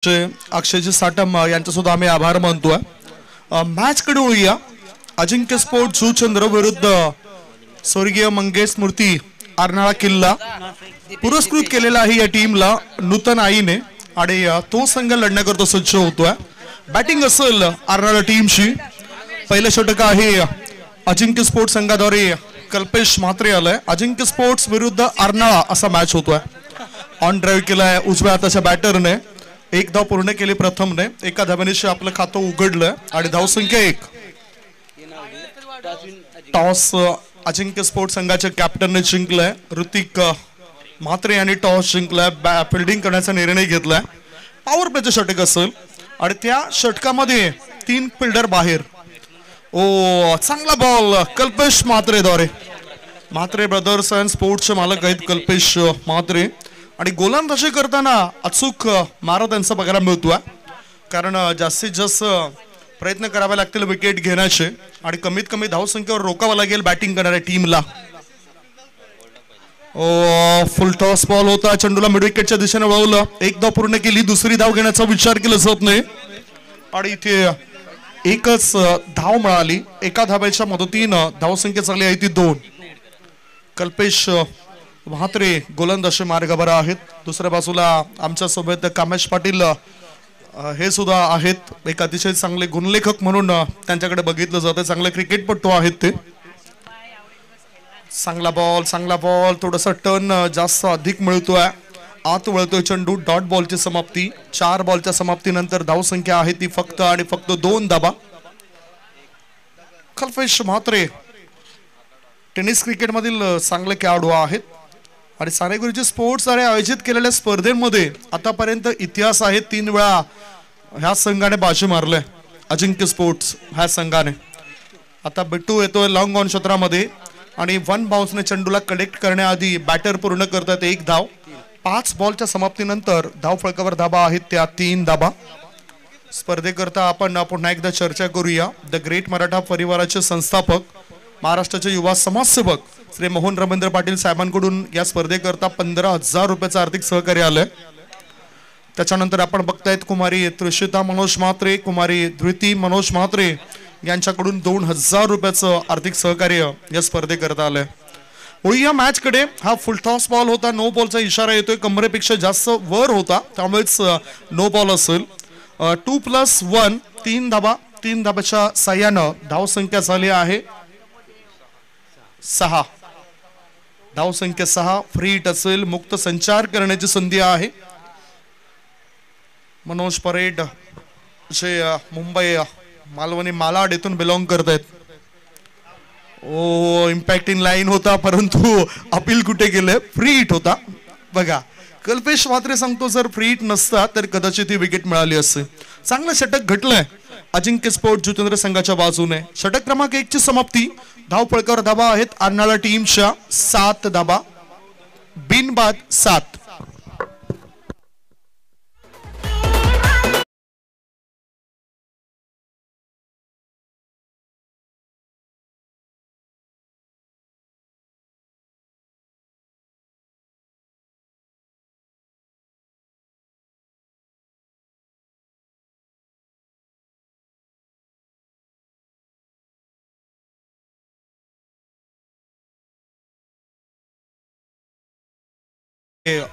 अक्षयजी साटम यांचा सुद्धा आम्ही आभार मानतोय। मॅच कडे वळूया। अजिंक्य स्पोर्ट जुचंद्र विरुद्ध स्वर्गीय मंगेश मूर्ती अर्नाळा किल्ला पुरस्कृत केलेला आहे या टीमला नूतन आईने आणि तो संघ लढण्याकरता सज्ज होतोय। बॅटिंग असेल अर्नाळा टीमची। पहिलं षटक आहे अजिंक्य स्पोर्ट संघाद्वारे कल्पेश म्हात्रे आलाय। अजिंक्य स्पोर्ट्स विरुद्ध अर्नाळा असा मॅच होतोय। ऑन ड्राइव्ह केलाय उजव्या हाताच्या बॅटरने। एक धाव पूर्ण केली प्रथमने। एका धावेनिशी आपलं खातं उघडलं आणि धावसंख्या 1। टॉस अजिंक्य स्पोर्ट संघाच्या कॅप्टनने जिंकलाय। ऋतिक म्हात्रे यांनी टॉस जिंकलाय। फिल्डिंग करण्याचा निर्णय घेतलाय। पॉवर प्लेचं षटक असेल आणि त्या षटकामध्ये 3 फिल्डर बाहेर। ओ चांगला बॉल कल्पेश म्हात्रे द्वारे। म्हात्रे ब्रदर्स अँड स्पोर्ट्सचे मालक आहेत कल्पेश म्हात्रे आणि गोलंदाजी करताना अचूक मारा त्यांचा बघायला मिळतोय। कारण जास्तीत जास्त प्रयत्न करावे लागतील विकेट घेण्याचे आणि कमीत कमी धावसंख्येवर रोकावं लागेल बॅटिंग करणाऱ्या टीमला। ओ फुल टॉस बॉल होता। चेंडूला मिड विकेटच्या दिशेने वळवलं। एक धाव पूर्ण केली। दुसरी धाव घेण्याचा विचार केला जात नाही आणि इथे एकच धाव मिळाली। एका धावेच्या मदतीने धावसंख्या झाली आहे ती 2। कल्पेश म्हात्रे गोलंदाजी मार्गावर आहेत। दुसऱ्या बाजूला आमच्या सोबत कामेश पाटील हे सुद्धा आहेत। एक अतिशय चांगले गुणलेखक म्हणून त्यांच्याकडे बघितलं जातं। चांगले क्रिकेटपटू आहेत ते। चांगला बॉल थोडासा टर्न जास्त अधिक मिळतोय। आत वळतोय चेंडू। डॉट बॉलची समाप्ती। 4 बॉलच्या समाप्तीनंतर धावसंख्या आहे ती फक्त आणि फक्त 2 धावा। कल्पेश म्हात्रे टेनिस क्रिकेट मधील चांगले खेळाडू आहेत आणि सानेगुरुजी स्पोर्ट्स द्वारे आयोजित केलेल्या स्पर्धेमध्ये आतापर्यंत इतिहास आहे। 3 वेळा ह्या संघाने बाजी मारले। अजिंक्य स्पोर्ट्स ह्या संघाने। आता बिट्टू येतोय लॉंग ऑन क्षेत्रामध्ये आणि 1 बाउन्सने चेंडूला कनेक्ट करण्याआधी बॅटर पूर्ण करतात 1 धाव। 5 बॉलच्या समाप्तीनंतर धाव फलकावर धाबा आहेत त्या 3 धाबा। स्पर्धेकरता आपण पुन्हा एकदा चर्चा करूया। द ग्रेट मराठा परिवाराचे संस्थापक महाराष्ट्राचे युवा समाजसेवक श्री मोहन रवींद्र पाटील साहेबांकडून या स्पर्धेकरता 15,000 रुपयाचं आर्थिक सहकार्य आलंय। त्याच्यानंतर आपण बघतायत कुमारी त्रिशिता मनोज म्हात्रे, कुमारी धृती मनोज म्हात्रे यांच्याकडून 2,000 रुपयाचं आर्थिक सहकार्य या स्पर्धेकरता आलंय। या मॅच कडे हा फुल टॉस बॉल होता। नो बॉलचा इशारा येतोय। कमरेपेक्षा जास्त वर होता त्यामुळेच नो बॉल असेल। 2+1 3 धाबा। 3 धाब्याच्या साह्यानं धावसंख्या झाली आहे 6। धावसंख्या 6। फ्री हिट असेल। मुक्त संचार करण्याची संधी आहे। मनोज परेड जे मुंबई मालवणी मालाड येथून बिलॉंग करतायत। ओ इम्पॅक्ट इन लाईन होता परंतु अपील कुठे गेले। फ्री हिट होता बघा। कल्पेश म्हात्रे सांगतो जर फ्री हिट नसता तर कदाचित ही विकेट मिळाली असते। चांगलं षटक घटलंय अजिंक्य स्पोर्ट जुचंद्र संघाच्या बाजूने। षटक क्रमांक 1 ची समाप्ती। धाव फलकावर धाबा आहेत अर्नाळा टीमच्या 7 धाबा। बिनबाद 7।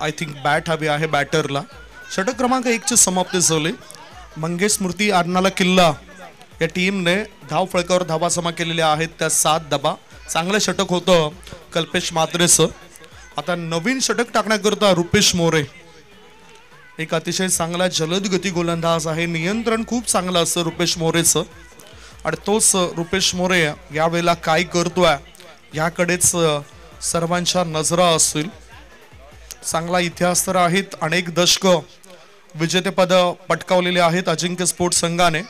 आय थिंक बॅट हवी आहे बॅटरला। षटक क्रमांक 1 ची समाप्ती झाली। मंगेश मूर्ती अर्नाळा किल्ला या टीमने धाव फलकावर धावा जमा केलेल्या आहेत त्या 7 धाबा। चांगलं षटक होतं कल्पेश म्हात्रेचं। आता नवीन षटक टाकण्याकरता रुपेश मोरे एक अतिशय चांगला जलद गती गोलंदाज आहे। नियंत्रण खूप चांगलं असतं रुपेश मोरेचं आणि तोच रुपेश मोरे यावेळेला काय करतोय याकडेच सर्वांच्या नजरा असतील। चांगला इतिहास तर आहेत। अनेक दशक विजेतेपद पटकावलेले आहेत अजिंक्य स्पोर्ट संघाने।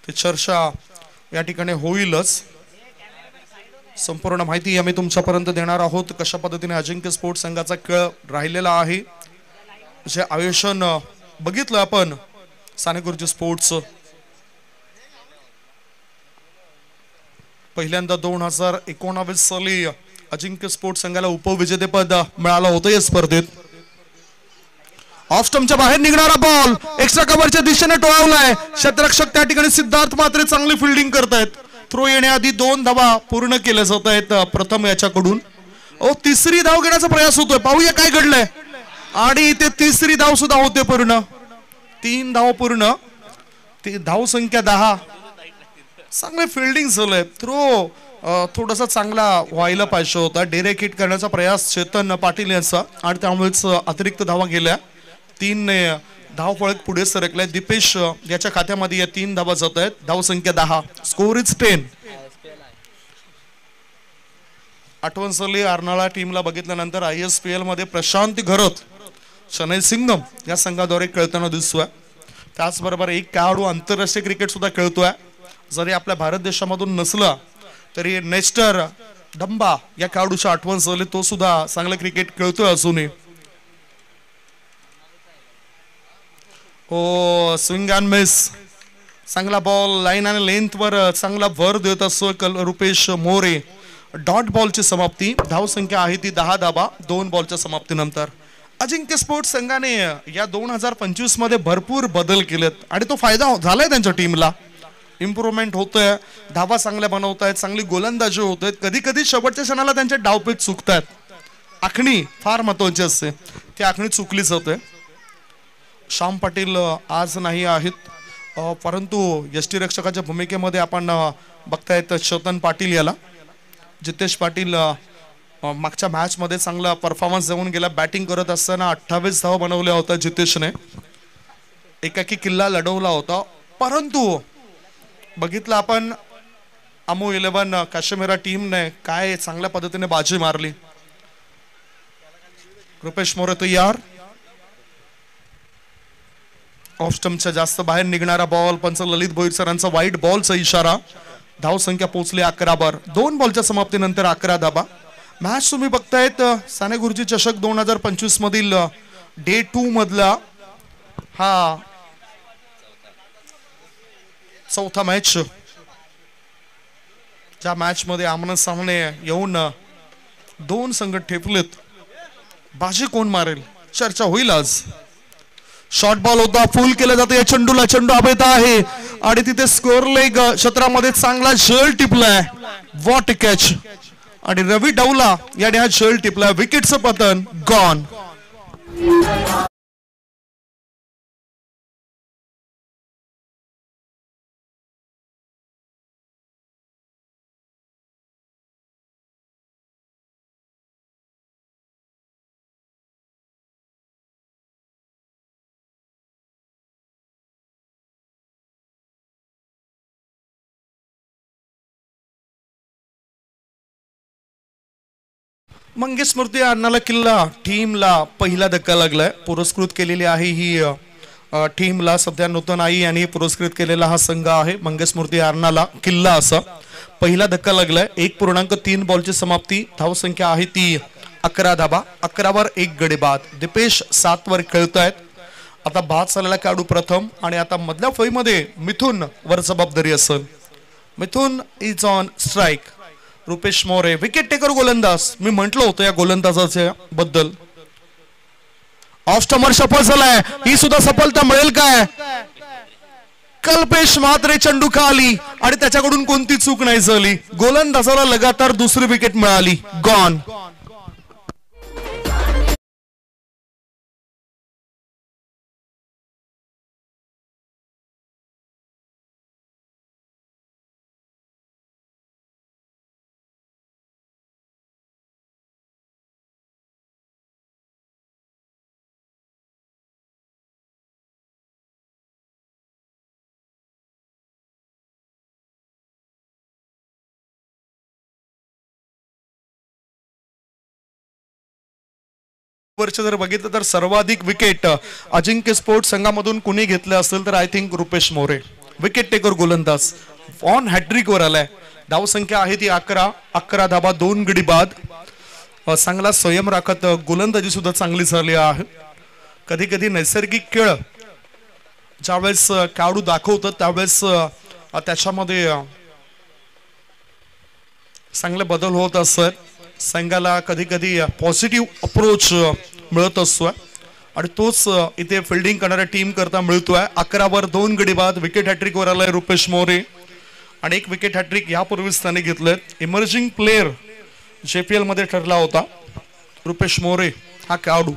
ते चर्चा या ठिकाणी होईलच। संपूर्ण माहिती आम्ही तुमच्यापर्यंत देणार आहोत कशा पद्धतीने अजिंक्य स्पोर्ट संघाचा खेळ राहिलेला आहे। जे आयोजन बघितलं आपण सानेगुरुजी स्पोर्ट्स पहिल्यांदा 2019 साली अजिंक्य स्पोर्ट संघाला उपविजेतेपद मिळालं होतं या स्पर्धेत। ऑफ स्टंपच्या बाहेर निघणारा बॉल एक्स्ट्रा कव्हरच्या दिशेने टोळवलाय. क्षेत्ररक्षक त्या ठिकाणी सिद्धार्थ मात्रे चांगली फिल्डिंग करतायत. थ्रो येण्याआधी 2 धावा पूर्ण केल्या जात आहेत प्रथम याच्याकडून. तिसरी धाव घेण्याचा प्रयास होतोय. पाहूया काय घडलंय. आणि ते तिसरी धाव सुद्धा होते पूर्ण. 3 धाव पूर्ण. ती धाव संख्या 10. चांगले फिल्डिंग झालंय. थ्रो थोडासा चांगला व्हायला पाहिजे होता. डेरेक हिट करण्याचा प्रयास चेतन पाटील यांचा आणि त्यामुळेच अतिरिक्त धावा गेल्या. 3 धाव फळक पुढे सरकलाय. दीपेश याच्या खात्यामध्ये या 3 धावा जात आहेत. धाव संख्या 10. Score is 10. आठवण झाली अर्नाळा टीमला बघितल्यानंतर ISPL मध्ये प्रशांत घरत चेन्नई सिंघम या संघाद्वारे खेळताना दिसतोय. त्याचबरोबर एक खेळाडू आंतरराष्ट्रीय क्रिकेट सुद्धा खेळतोय. जरी आपल्या भारत देशामधून नसला तरी नेस्टर डंबा या खेळाडूच्या आठवण झाली. तो सुद्धा चांगलं क्रिकेट खेळतोय अजूनही. Swing and miss. चांगला बॉल लाईन आणि लेंथ वर चांगला भर देत असतो रुपेश मोरे. डॉट बॉलची समाप्ती. धाव संख्या आहे ती 10 धावा 2 बॉलच्या समाप्तीनंतर. अजिंक्य स्पोर्ट्स संघाने या 2025 मध्ये भरपूर बदल केलेत आणि तो फायदा झालाय त्यांच्या टीमला. इम्प्रूव्हमेंट होतोय. धावा चांगल्या बनवत आहेत. चांगली गोलंदाजी होत आहेत. कधी कधी शेवटच्या क्षणाला त्यांचे डावपेच चुकतात. आखणी फार महत्वाची असते. ती आखणी चुकली जाते. श्याम पाटील आज नाही आहेत परंतु यष्टीरक्षकाच्या भूमिकेमध्ये आपण बघतायत चेतन पाटील याला. जितेश पाटील मागच्या मॅच मध्ये चांगला परफॉर्मन्स देऊन गेला. बॅटिंग करत असताना 28 धावा बनवल्या होत्या जितेशने. एकाकी किल्ला लढवला होता. परंतु बघितलं आपण अमो 11 काश्मीरा टीमने काय चांगल्या पद्धतीने बाजी मारली. रुपेश मोरे तयार. ऑफ स्टंपच्या जास्त बाहेर निघणारा बॉल. पंच ललित भोईर सरांचा व्हाईट बॉलचा इशारा. धाव संख्या पोहोचली 11 वर. 2 बॉलच्या समाप्तीनंतर 11 धावा. मॅच तुम्ही बघतायत साने गुरुजी चषक 2025 मधील डे 2 मधला हा चौथा मॅच. ज्या मॅच मध्ये आमने सामने येऊन 2 संघ ठेपलेत. बाजी कोण मारेल चर्चा होईल आज. शॉर्ट बॉल होता. फुल केलं जातं या चेंडूला. चेंडू अभेत आहे आणि तिथे स्कोअर लेग क्षेत्रामध्ये चांगला झेल टिपलाय. What catch. आणि रवी डावला याने हा झेल टिपलाय. विकेटचं पतन गॉन. मंगेश स्मृती अण्णाला किल्ला टीमला पहिला धक्का लागलाय. पुरस्कृत केलेली आहे ही टीमला सध्या नूतन आई यांनी पुरस्कृत केलेला हा संघ आहे. मंगेश स्मृती अण्णाला किल्ला असा पहिला धक्का लागलाय. 1.3 बॉलची समाप्ती. धाव संख्या आहे ती 11 धावा. 11 वर 1 गडी बाद. दीपेश 7 वर खेळतायत. आता बाद झालेला खेळाडू प्रथम आणि आता मधल्या फळीमध्ये मिथुन वर जबाबदारी असेल. Mithun is on strike. Rupesh More wicket taker गोलंदाज. मी म्हटलं होतं या गोलंदाजाच्या बद्दल. ऑफ स्टंपर सफल झालाय. ही सुद्धा सफलता मिळेल काय. कल्पेश मात्रे चेंडू खाली आणि त्याच्याकडून कोणती चूक नाही झाली. गोलंदाजाला लगातार दुसरी विकेट मिळाली. गॉन. वर्ष जर बघितलं तर सर्वाधिक विकेट अजिंक्य स्पोर्ट्स संघामधून कुणी घेतले असेल तर I think Rupesh More. Wicket taker गोलंदाज ऑन हॅट्रिक वर आलाय. धाव संख्या आहे ती 11. 11 धावा 2 गडी बाद. चांगला संयम राखत गोलंदाजी सुद्धा चांगली झाली आहे. कधी कधी नैसर्गिक खेळ ज्यावेळेस खेळाडू दाखवतात त्यावेळेस त्याच्यामध्ये चांगले बदल होत असतात. संघाला कधी कधी पॉझिटिव्ह अप्रोच मिळत असतो. आणि तोच इथे फिल्डिंग करणाऱ्या टीम करता मिळतोय. 11 2 गडी बाद. विकेट हॅट्रिक वर आलाय रुपेश मोरे आणि एक विकेट हॅट्रिक यापूर्वीच त्याने घेतलंय. इमर्जिंग प्लेअर JPL मध्ये ठरला होता रुपेश मोरे हा खेळाडू.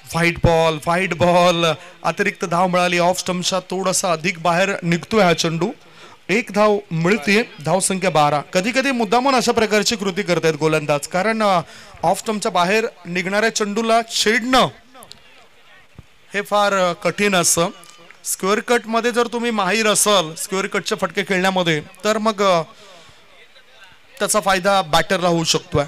व्हाईट बॉल अतिरिक्त धाव मिळाली. ऑफ स्टंपच्या थोडासा अधिक बाहेर निघतोय हा चेंडू. एक धाव मिळते. धाव संख्या 12. कधी कधी मुद्दामून अशा प्रकारची कृती करतायत गोलंदाज, कारण ऑफ स्टंपच्या बाहेर निघणाऱ्या चेंडूला छेडणं हे फार कठीण असतं. स्क्वेअर कट मध्ये जर तुम्ही माहीर असाल स्क्वेअर कटचे फटके खेळण्यामध्ये तर मग त्याचा फायदा बॅटरला होऊ शकतोय.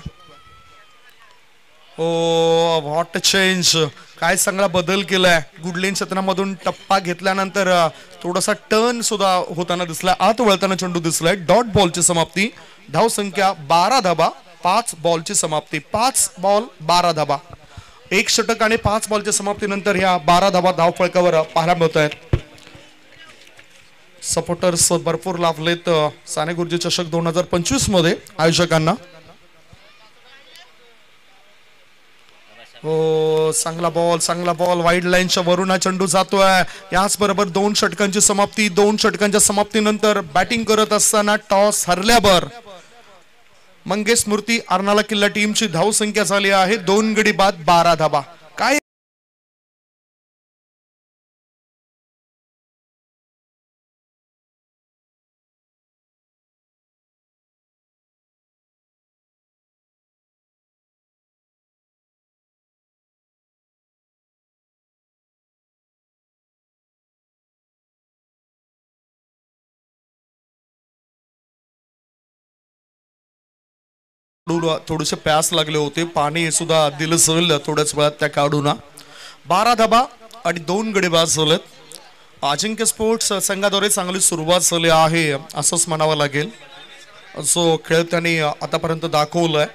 ओ व्हॉट चेंज. काय चांगला बदल केलाय. गुडलेन क्षेत्रामधून टप्पा घेतल्यानंतर थोडासा टर्न सुद्धा होताना दिसलाय. आत वळताना चेंडू दिसलाय. डॉट बॉलची समाप्ती. धाव संख्या 12 धाबा. 5 बॉलची समाप्ती. 5 बॉल 12 धाबा. 1 षटक आणि 5 बॉलच्या समाप्तीनंतर ह्या 12 धाबा धाव फळकावर पाहायला मिळत आहेत. सपोर्टर्स भरपूर लाभलेत साने गुरुजी चषक 2025 मध्ये आयोजकांना. हो चांगला बॉल वाईड लाईनच्या वरून हा चेंडू जातोय. याच बरोबर 2 षटकांची समाप्ती. 2 षटकांच्या समाप्तीनंतर बॅटिंग करत असताना टॉस हरल्यावर मंगेश स्मृती अर्नाला किल्ला टीमची धाव संख्या झाली आहे 2 गडी बाद 12 धाबा. काय थोडेसे प्यास लागले होते. पाणी सुद्धा दिलं सगळं थोड्याच वेळात त्या खेळाडूंना. 12 धाबा आणि 2 गडी बाद झालेत. अजिंक्य स्पोर्ट्स संघाद्वारे चांगली सुरुवात झाली आहे असंच म्हणावं लागेल. जो खेळ त्यांनी आतापर्यंत दाखवलाय.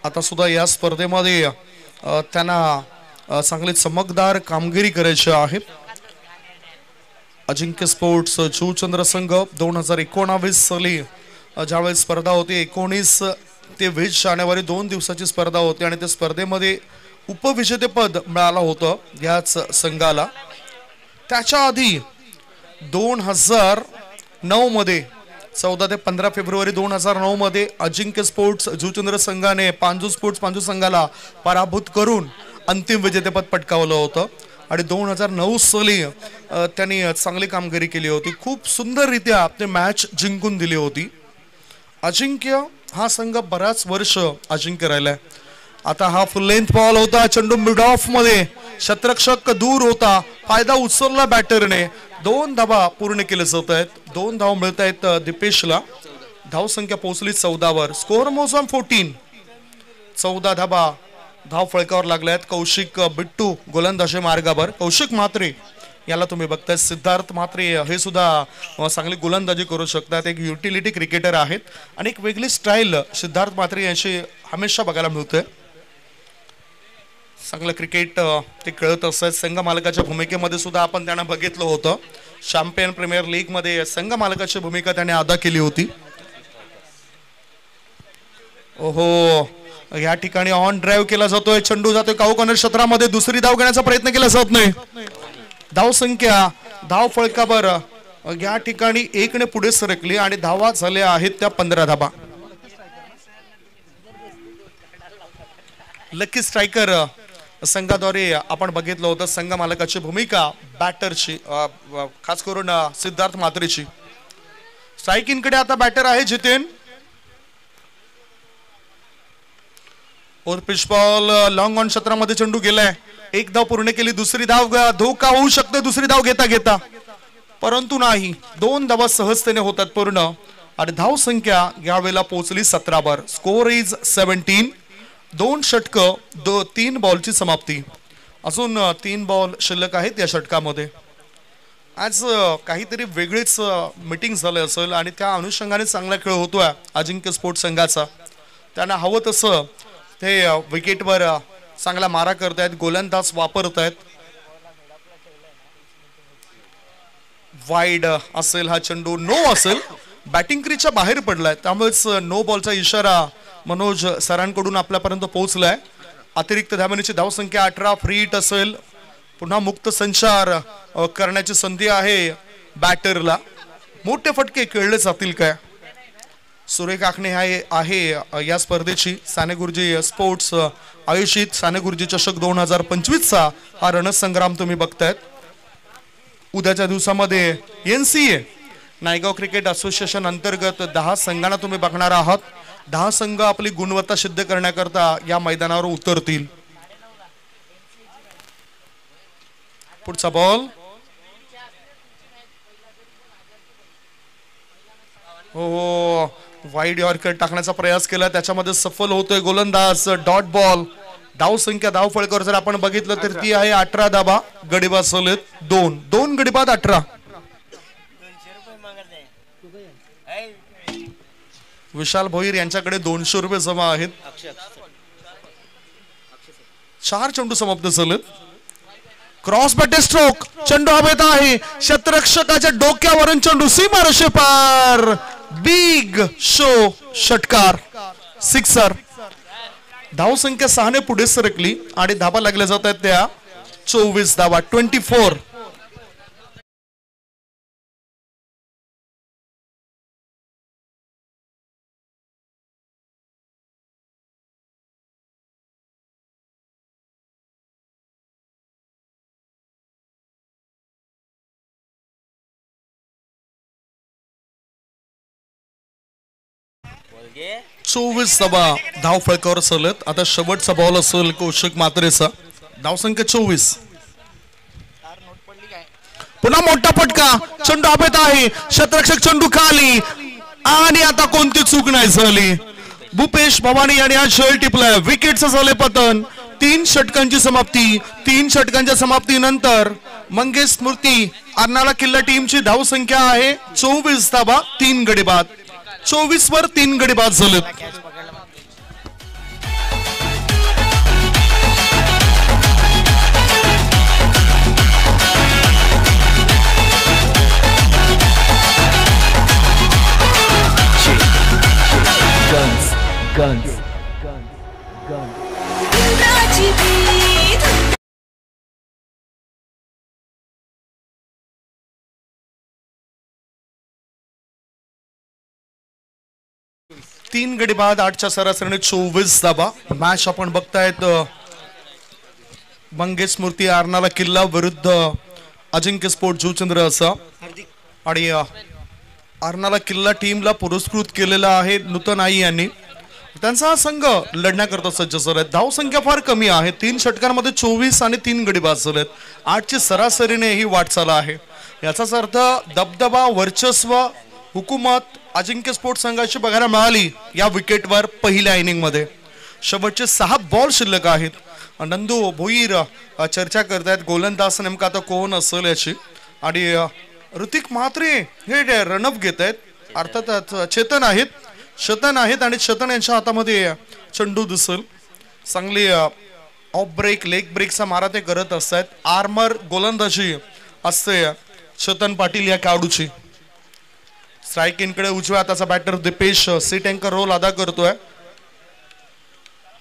आता सुद्धा या स्पर्धेमध्ये त्यांना चांगली चमकदार कामगिरी करायची आहे. अजिंक्य स्पोर्ट्स शिवचंद्र संघ 2019 साली ज्यावेळेस स्पर्धा होती 19 ते 20 जानेवारी 2 दिवसाची स्पर्धा होती आणि त्या स्पर्धेमध्ये उपविजेतेपद मिळालं होतं याच संघाला. त्याच्या आधी 2009 मध्ये 14 ते 15 फेब्रुवारी 2009 मध्ये अजिंक्य स्पोर्ट्स जुचंद्र संघाने पांजू स्पोर्ट्स पांजू संघाला पराभूत करून अंतिम विजेतेपद पटकावलं होतं. आणि 2009 साली त्यांनी चांगली कामगिरी केली होती. खूप सुंदररित्या ते मॅच जिंकून दिली होती. अजिंक्य हा संघ बराच वर्ष अजिंक्य राहिलाय. आता हा फुल लेंथ बॉल होता. चेंडू मिड ऑफ मध्ये शतरक्षक दूर होता. फायदा उचलला बॅटरने. 2 धावा पूर्ण केले जात आहेत. 2 धाव मिळत आहेत दीपेशला. धाव संख्या पोहोचली 14 वर. स्कोअर मोसम 14. 14 धावा धाव फळकावर लागल्यात. कौशिक बिट्टू गोलंदाजी मार्गावर. कौशिक म्हात्रे याला तुम्ही बघताय. सिद्धार्थ म्हात्रे हे सुद्धा चांगली गोलंदाजी करू शकतात. एक युटिलिटी क्रिकेटर आहेत आणि एक वेगळी स्टाईल सिद्धार्थ म्हात्रे यांची हमेशा बघायला मिळते. चांगलं क्रिकेट ते खेळत असतात. संघ मालकाच्या भूमिकेमध्ये सुद्धा आपण त्यांना बघितलं होतं. चॅम्पियन प्रीमियर लीग मध्ये संघ मालकाची भूमिका त्याने अदा केली होती. ओहो या ठिकाणी ऑन ड्राईव्ह केला जातोय. चेंडू जातोय काऊ कॉर्नर क्षेत्रामध्ये. दुसरी धाव घेण्याचा प्रयत्न केला जात नाही. धाव संख्या धाव फळकावर या ठिकाणी 1 ने पुढे सरकली आणि धावा झाल्या आहेत त्या 15 धाबा. लकी स्ट्रायकर संघाद्वारे आपण बघितलं होतं. संघ मालकाची भूमिका बॅटरची खास करून सिद्धार्थ म्हात्रेची. स्ट्राईकिंग कडे आता बॅटर आहे जितेन. और पिच बॉल लॉंग ऑन क्षेत्रामध्ये चेंडू गेलाय. 1 धाव पूर्ण केली. दुसरी धाव धोका होऊ शकते दुसरी धाव घेता परंतु नाही. 2 धावा सहजतेने होतात पूर्ण आणि धाव संख्या यावेळेला पोहोचली 17 वर. Score is 17. 2 षटक 3 बॉलची समाप्ती. अजून 3 बॉल शिल्लक आहेत या षटकामध्ये. आज काहीतरी वेगळीच मीटिंग झाली असेल आणि त्या अनुषंगाने चांगला खेळ होतोय अजिंक्य स्पोर्ट्स संघाचा. त्यांना हवं तसं ते विकेटवर चांगला मारा करतायत. गोलंदाज वापरतायत. वाईड असेल हा चेंडू. नो असेल. बॅटिंग क्रीजच्या बाहेर पडलाय त्यामुळेच नो बॉलचा इशारा मनोज सरांकडून आपल्यापर्यंत पोहोचलाय. अतिरिक्त धावण्याची धावसंख्या 18, फ्री हिट असेल. पुन्हा मुक्त संचार करण्याची संधी आहे बॅटरला. मोठे फटके खेळले जातील काय? सुरेख आखणे आहे या स्पर्धेची साने गुरुजी स्पोर्ट्स आयोजित साने गुरुजी चषक 2025चा हा रणसंग्राम तुम्ही बघतायत. उद्याच्या दिवसामध्ये NCA नायगाव क्रिकेट असोसिएशन अंतर्गत 10 संघांना तुम्ही बघणार आहात. 10 संघ आपली गुणवत्ता सिद्ध करण्याकरता या मैदानावर उतरतील. पुढचा बॉल. हो, वाईड यॉर्कर टाकण्याचा प्रयास केला, त्याच्यामध्ये सफल होतोय गोलंदाज. Dot ball. धाव संख्या धाव फळकावर जर आपण बघितलं तर ती आहे 18 धाबा. गडीबाद सलत 2 गडीबाद 18. विशाल भोईर यांच्याकडे 200 रुपये जमा आहेत. 4 चेंडू समाप्त झालेत. Cross batted stroke. चेंडू हवेत आहे. क्षेत्ररक्षकाच्या डोक्यावरून चेंडू सीमारेषे पार. बिग शो षटकार. सिक्सर. धावसंख्या 6 ने पुढे सरकली आणि धाबा लागल्या जात आहेत त्या 24 धाबा. 24. धाबा धाव फळकावर सलत. आता शेवटचा बॉल असेल कौशिक मात्रेचा. धावसंख्या 24. पुन्हा मोठा फटका. चेंडू हवेत आहे. क्षेत्ररक्षक चेंडू खाली आणि आता कोणती चूक नाही झाली. भूपेश भवानी यांनी हा खेळ टिपलाय. विकेटचं झाले पतन. 3 षटकांची समाप्ती. 3 षटकांच्या समाप्तीनंतर मंगेश स्मृती अर्नाळा किल्ला टीमची धावसंख्या आहे 24 धाबा. 3 गडी बाद. 24 वर 3 गडी बाद झालेत. Guns. 3 गडी बाद. 8च्या सरासरीने 24 धाबा. मॅच आपण बघतायत मंगेश स्मृती अर्नाळा किल्ला विरुद्ध अजिंक्य स्पोर्ट जुचंद्र असा. आणि अर्नाळा किल्ला टीमला पुरस्कृत केलेला आहे नूतन आई यांनी. त्यांचा हा संघ लढण्याकरता सज्ज झाला आहे. धाव संख्या फार कमी आहे. 3 षटकांमध्ये 24 आणि 3 गडी बाद झालेत. 8ची सरासरीने ही वाटचाल आहे. याचाच अर्थ दबदबा वर्चस्व हुकूमत अजिंक्य स्पोर्ट संघाची बघायला मिळाली या विकेटवर पहिल्या इनिंग मध्ये. शेवटचे 6 बॉल शिल्लक आहेत. नंदू भोईर चर्चा करतायत गोलंदाज नेमका आता कोण असेल याची. आणि ऋतिक म्हात्रे हे रनअप घेत आहेत. अर्थात चेतन आहेत आणि चेतन यांच्या हातामध्ये चेंडू दिसेल. चांगली ऑफ ब्रेक लेग ब्रेकचा मारा ते करत असतात. आर्मर गोलंदाजी असते चेतन पाटील या खेळाडूची. स्ट्राईक इनकडे उजव्या हाताचा बॅटर दिपेश सीट अँकर रोल अदा करतोय.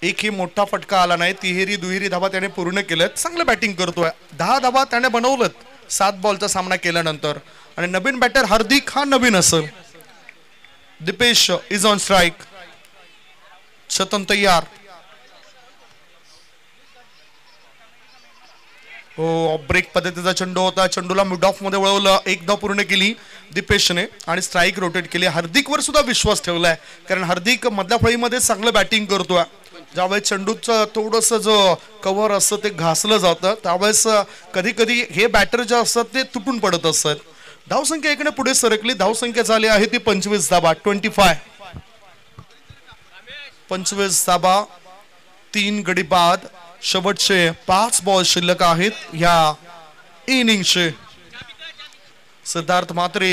एकही मोठा फटका आला नाही. तिहेरी दुहेरी धाबा त्याने पूर्ण केल्यात. चांगलं बॅटिंग करतोय. 10 धाबा त्याने बनवलं 7 बॉलचा सामना केल्यानंतर. आणि नवीन बॅटर हार्दिक हा नवीन असेल. Dipesh is on strike. Chetan तयार. हो, ब्रेक पद्धतीचा चेंडू होता. चेंडूला मिड ऑफ मध्ये वळवलं. 1 धाव पूर्ण केली दिपेशने आणि स्ट्राईक रोटेट केली. हार्दिकवर सुद्धा विश्वास ठेवलाय कारण हार्दिक मधल्या फळीमध्ये चांगलं बॅटिंग करतोय. ज्यावेळेस चेंडूचं थोडंसं जो कव्हर असतं ते घासलं जातं त्यावेळेस कधी कधी हे बॅटर जे असतात ते तुटून पडत असतात. धावसंख्या 1 ने पुढे सरकली. धावसंख्या झाली आहे ती 25 धाबा. 25 धाबा. 3 गडी बाद. शेवटचे 5 बॉल शिल्लक आहेत या इनिंगचे. सिद्धार्थ म्हात्रे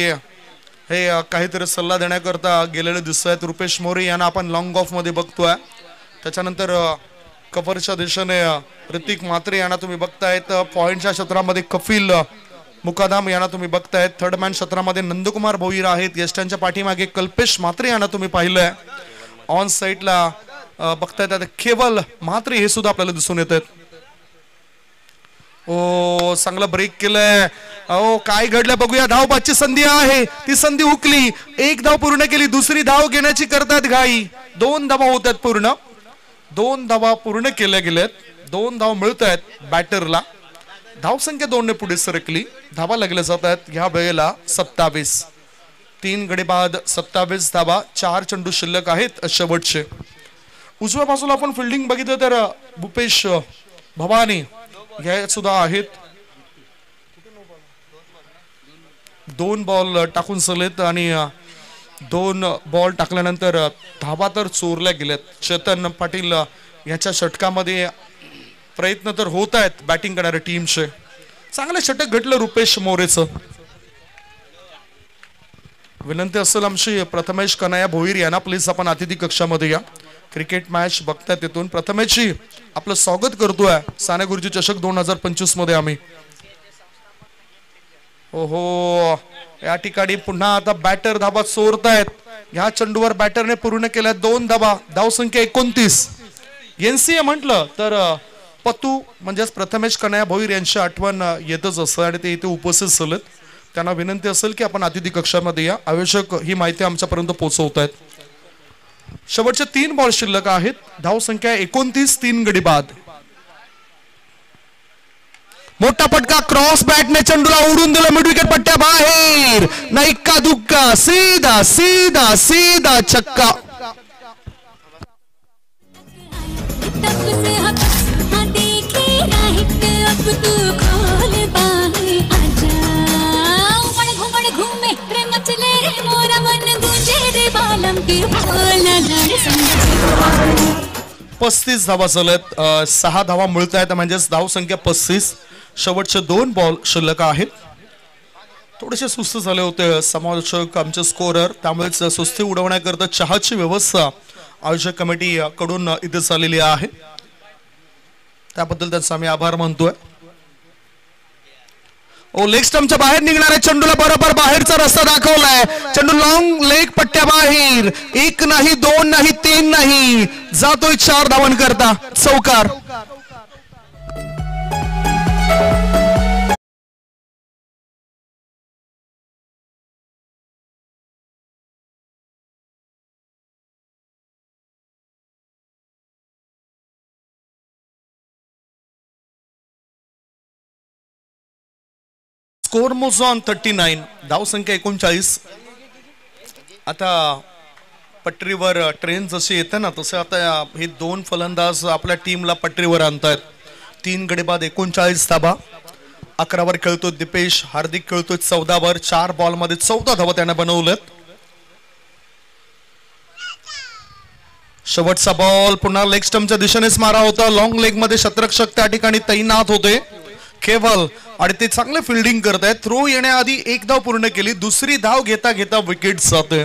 हे काहीतरी सल्ला देण्याकरता गेलेले दिसत आहेत. रुपेश मोरे यांना आपण लॉंग ऑफ मध्ये बघतोय. त्याच्यानंतर कव्हरच्या दिशेने ऋतिक म्हात्रे यांना तुम्ही बघतायत. पॉइंटच्या क्षेत्रामध्ये कपिल मुकादम यांना तुम्ही बघतायत. थर्ड मॅन क्षेत्रामध्ये नंदकुमार भोईर आहेत. यष्टांच्या पाठीमागे कल्पेश म्हात्रे यांना तुम्ही पाहिलंय. ऑन साईडला बघता येतात केवल मात्र हे सुद्धा आपल्याला दिसून येत आहेत. ओ चांगला ब्रेक केलाय. ओ काय घडलं बघूया. धावबाची संधी आहे, ती संधी हुकली. एक धाव पूर्ण केली, दुसरी धाव घेण्याची करतात घाई. 2 धावा होतात पूर्ण. 2 धावा पूर्ण केल्या गेल्यात. 2 धाव मिळत आहेत बॅटरला. धावसंख्या 2 ने पुढे सरकली. धावा लागल्या जातात ह्या वेळेला 27. 3 गडी बाद 27 धावा. 4 चेंडू शिल्लक आहेत शेवटचे. उजव्या बाजूला आपण फिल्डिंग बघितलं तर भूपेश भवानी हे सुद्धा आहेत. 2 बॉल टाकून सलेत आणि 2 बॉल टाकल्यानंतर धावा तर चोरल्या गेल्यात. चेतन पाटील याच्या षटकामध्ये प्रयत्न तर होत आहेत बॅटिंग करणाऱ्या टीमचे. चांगलं षटक घडलं रुपेश मोरेचं. विनंती असेल आमची प्रथमेश कन्हैया भोईर यांना प्लीज आपण अतिथी कक्षामध्ये या. क्रिकेट मॅच बघताय तिथून प्रथमेशजी आपलं स्वागत करतोय साने गुरुजी चषक 2025 मध्ये आम्ही. ओहो या ठिकाणी पुन्हा आता बॅटर धाबा चोरतायत. ह्या चेंडूवर बॅटरने पूर्ण केल्या 2 धाबा. धावसंख्या 29. एनसीए म्हटलं तर पतू म्हणजेच प्रथमेश कन्हैया भोईर यांची आठवण येतच असं आणि ते इथे उपस्थित झालेत. त्यांना विनंती असेल की आपण अतिथी कक्षामध्ये या. आवश्यक ही माहिती आमच्यापर्यंत पोहोचवतायत. शेवटचे 3 बॉल शिल्लक आहेत. धावसंख्या 29. 3 गडी बाद. मोठा फटका क्रॉस बॅटने चेंडूला उडून दिलं मिड विकेट पट्ट्या बाहेर. ना इक्का दुक्का सीधा सीधा सीधा छक्का. पस्तीस धावा झाल्यात. 6 धावा मिळत आहेत म्हणजेच धावसंख्या 35. शेवटचे 2 बॉल शिल्लक आहेत. थोडेसे सुस्त झाले होते समालोचक आमचे स्कोरर, त्यामुळेच सुस्ती उडवण्याकरता चहाची व्यवस्था आयोजक कमिटी कडून इथे झालेली आहे. त्याबद्दल त्यांचा आम्ही आभार मानतोय. ओ लेग स्टंपच्या बाहेर निघणाऱ्या चेंडूला बरोबर बाहेरचा रस्ता दाखवलाय. चेंडू लॉंग लेग पट्ट्या बाहेर. 1 नाही 2 नाही 3 नाही जातोय 4 धावन करता चौकार. स्कोर मोज ऑन 39. धावसंख्या 39. आता पटरीवर ट्रेन जशी येते ना तसे आता हे 2 फलंदाज आपल्या टीमला पटरीवर आणतायत. 3 गडी बाद 39 धाबा. 11 वर खेळतोय दीपेश. हार्दिक खेळतोय 14 वर. 4 बॉल मध्ये 14 धावा त्याने बनवलेत. शेवटचा बॉल पुन्हा लेग स्टंपच्या दिशेनेच मारा होता. लॉंग लेग मध्ये शतरक्षक त्या ठिकाणी तैनात होते केवल आणि ते चांगले फिल्डिंग करत आहेत. थ्रो येण्याआधी 1 धाव पूर्ण केली. दुसरी धाव घेता घेता विकेट जाते.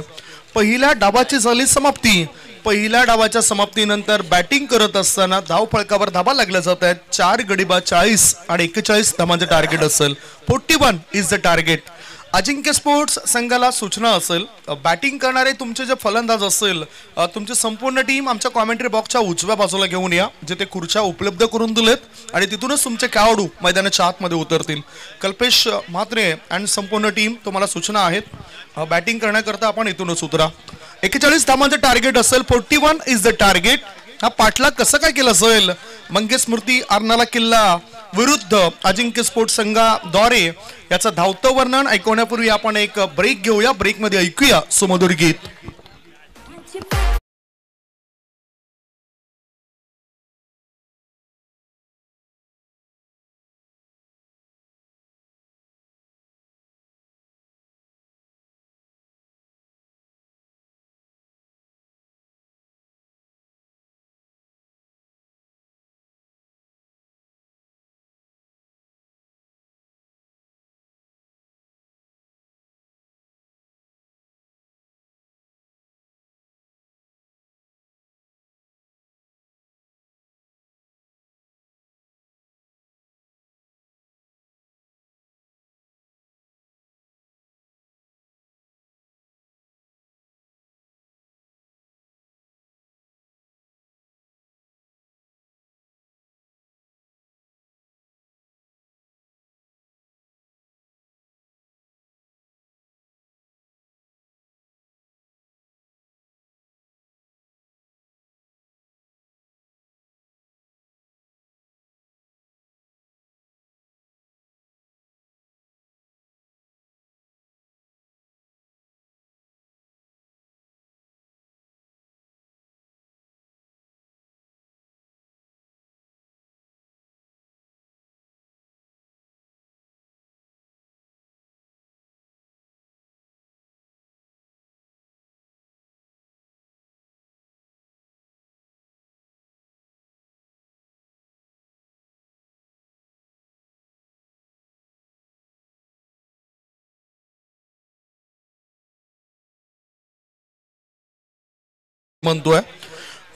पहिल्या डावाची झाली समाप्ती. पहिल्या डावाच्या समाप्तीनंतर बॅटिंग करत असताना धाव फळकावर धाबा लागल्या जात आहेत. 4 गडी बाद 40 आणि 41 धावांचे टार्गेट असेल. 41 is the target. Ajinkya sports संघाला सूचना असेल बॅटिंग करणारे तुमचे जे फलंदाज असेल तुमची संपूर्ण टीम आमच्या कॉमेंट्री बॉक्सच्या उजव्या बाजूला घेऊन या, जिथे खुर्च्या उपलब्ध करून दिलेत आणि तिथूनच तुमचे खेळाडू मैदानाच्या आतमध्ये उतरतील. कल्पेश म्हात्रे आणि संपूर्ण टीम तुम्हाला सूचना आहेत बॅटिंग करण्याकरता आपण इथूनच उतरा. 41 धावांचे टार्गेट असेल. 41 इज द टार्गेट. हा पाठलाग कसं काय केला जाईल मंगेश स्मृती अर्नाला किल्ला विरुद्ध अजिंक्य स्पोर्ट्स संघाद्वारे याचं धावतं वर्णन ऐकवण्यापूर्वी आपण एक ब्रेक घेऊया. ब्रेकमध्ये ऐकूया सुमधुर गीत. म्हणतोय.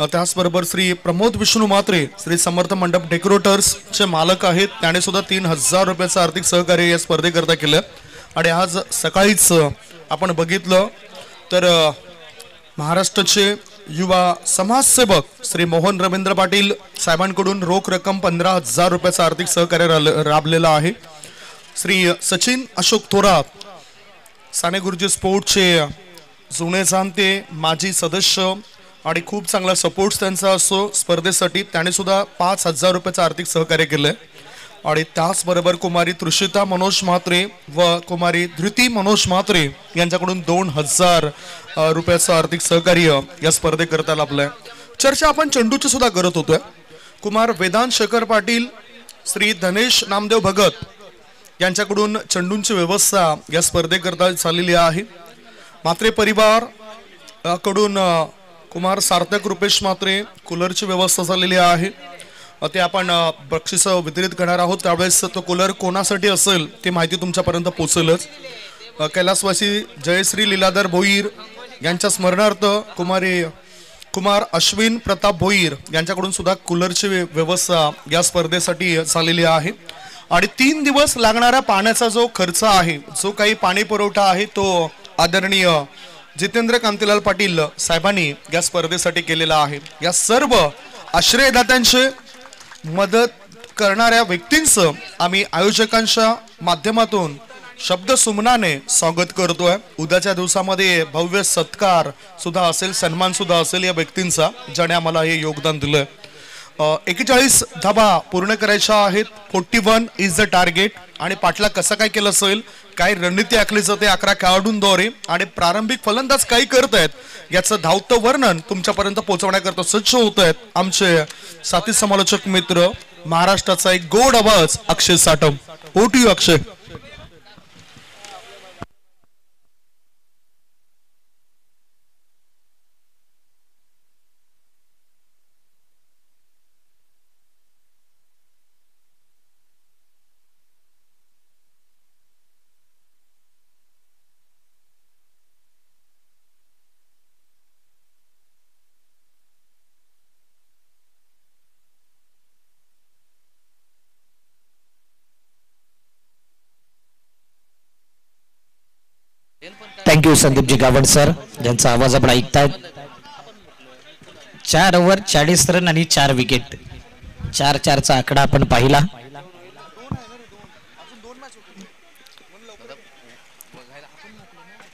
त्याचबरोबर श्री प्रमोद विष्णू मात्रे श्री समर्थ मंडप डेकोरेटर्स चे मालक आहेत, त्याने सुद्धा 3000 रुपयाचं आर्थिक सहकार्य या स्पर्धेकरता केलं. आणि आज सकाळीच आपण बघितलं तर महाराष्ट्राचे युवा समाजसेवक श्री मोहन रवींद्र पाटील साहेबांकडून रोख रक्कम 15000 रुपयाचं आर्थिक सहकार्य राबलेलं आहे. श्री सचिन अशोक थोरात साने गुरुजी स्पोर्टचे जुने जाणते माजी सदस्य आणि खूप चांगला सपोर्ट त्यांचा असो स्पर्धेसाठी, त्याने सुद्धा 5000 रुपयाचं आर्थिक सहकार्य केलंय. आणि त्याचबरोबर कुमारी तृषिता मनोज म्हात्रे व कुमारी धृती मनोज म्हात्रे यांच्याकडून 2000 रुपयाचं आर्थिक सहकार्य या स्पर्धेकरता लाभलंय. चर्चा आपण चेंडूची सुद्धा करत होतोय. कुमार वेदांत शेखर पाटील श्री धनेश नामदेव भगत यांच्याकडून चेंडूंची व्यवस्था या स्पर्धेकरता झालेली आहे. म्हात्रे परिवार कडून कुमार सार्थक रुपेश म्हात्रे कूलरची व्यवस्था झालेली आहे. ते आपण बक्षीस वितरित करणार आहोत. त्यावेळेस तो कूलर कोणासाठी असेल ती माहिती तुमच्यापर्यंत पोहोचेलच. कैलासवासी जयश्री लीलाधर भोईर यांच्या स्मरणार्थ कुमार अश्विन प्रताप भोईर यांच्याकडून सुद्धा कूलरची व्यवस्था या स्पर्धेसाठी झालेली आहे. आणि 3 दिवस लागणारा पाण्याचा जो खर्च आहे, जो काही पाणी पुरवठा आहे, तो आदरणीय जितेंद्र कांतीलाल पाटील साहेबांनी या स्पर्धेसाठी केलेला आहे. या सर्व आश्रयदात्यांचे मदत करणाऱ्या व्यक्तींचं आम्ही आयोजकांच्या माध्यमातून शब्द सुमनाने स्वागत करतोय. उद्याच्या दिवसामध्ये भव्य सत्कार सुद्धा असेल, सन्मान सुद्धा असेल या व्यक्तींचा ज्याने आम्हाला हे योगदान दिलंय. 41 धाबा पूर्ण करायच्या आहेत. 41 इज द टार्गेट. आणि पाटला कसं काय केलं असेल, काय रणनीती आखली जाते 11 खेळाडूंद्वारे आणि प्रारंभिक फलंदाज काय करतायत याचं धावतं वर्णन तुमच्यापर्यंत पोहोचवण्याकरता सज्ज होत आहेत आमचे साथी समालोचक मित्र, महाराष्ट्राचा एक गोड आवाज Akshay Satam. Over to you Akshay. Thank you Sandeepji Gawad sir, ज्यांचा आवाज आपण ऐकतायत. 4 ओव्हर 40 रन आणि 4 विकेट. 4-4चा आकडा आपण पाहिला.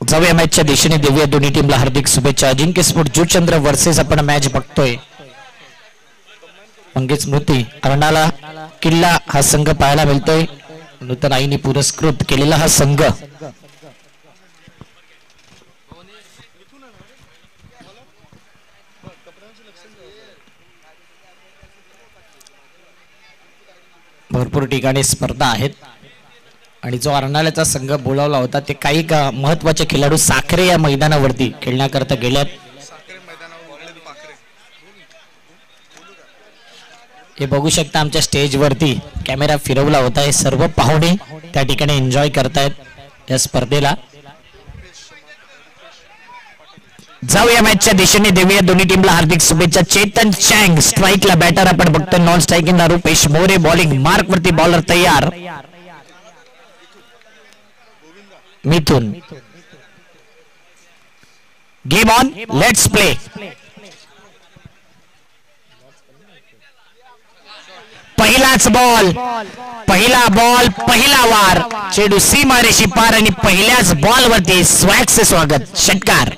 जाऊया मॅचच्या दिशेने, देऊया दोन्ही टीमला हार्दिक शुभेच्छा. अजिंक्य स्पोर्ट जुचंद्र वर्सेस आपण मॅच बघतोय. मंगेश स्मृती अर्णाला किल्ला हा संघ पाहायला मिळतोय. नूतन आईने पुरस्कृत केलेला हा संघ. भरपूर ठिकाणी स्पर्धा आहेत आणि जो अर्नाळ्याचा संघ बोलावला होता ते काही महत्वाचे खेळाडू साखरे या मैदानावरती खेळण्याकरता गेल्यात. हे बघू शकता आमच्या स्टेजवरती कॅमेरा फिरवला होता. हे सर्व पाहुणे त्या ठिकाणी एन्जॉय करतायत या स्पर्धेला. जाऊया मॅचच्या दिशेने, देऊया दोन्ही टीमला हार्दिक शुभेच्छा. चेतन चँग स्ट्राईकला बॅटर आपण बघतो. Non striking Rupesh More bowling mark वरती बॉलर तयार. मिथुन गेम ऑन, लेट्स प्ले. पहिलाच बॉल, पहिला बॉल, पहिला वार. चेंडू सीमारेषी पार आणि पहिल्याच बॉल वरती स्वॅगचे स्वागत. षटकार.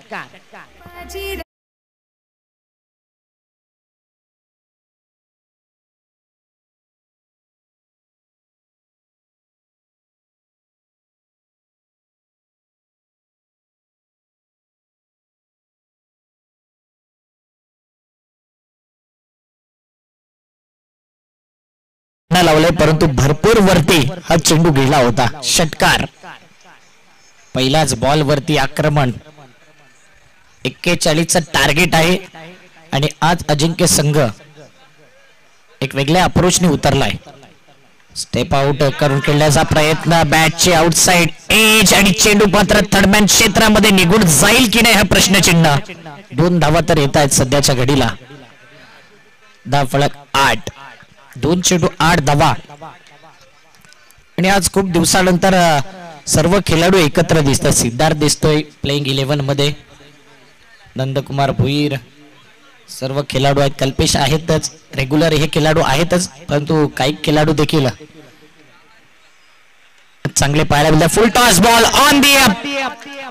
लावले परंतु भरपूर वरती हा चेंडू गेला होता. षटकार. पहिल्याच बॉल वरती आक्रमण. 41चं टार्गेट आहे आणि आज अजिंक्य संघ एक वेगळ्या अप्रोचने उतरलाय. स्टेप आउट करून खेळण्याचा प्रयत्न. बॅटचे आउटसाइड एज आणि चेंडू पात्र थर्डमॅन क्षेत्रामध्ये निघून जाईल की नाही हा प्रश्नचिन्ह. 2 धावा तर येत आहेत सध्याच्या घडीला. धाव फलक 8, 2 चेंडू 8 धावा. आणि आज खूप दिवसानंतर सर्व खेळाडू एकत्र दिसतात. सिद्धार्थ दिसतोय प्लेइंग 11 मध्ये, नंदकुमार भुईर, सर्व खेळाडू आहेत. कल्पेश आहेतच, रेग्युलर हे खेळाडू आहेतच, परंतु काही खेळाडू देखील चांगले पाहायला मिळतात. फुल toss ball on the up,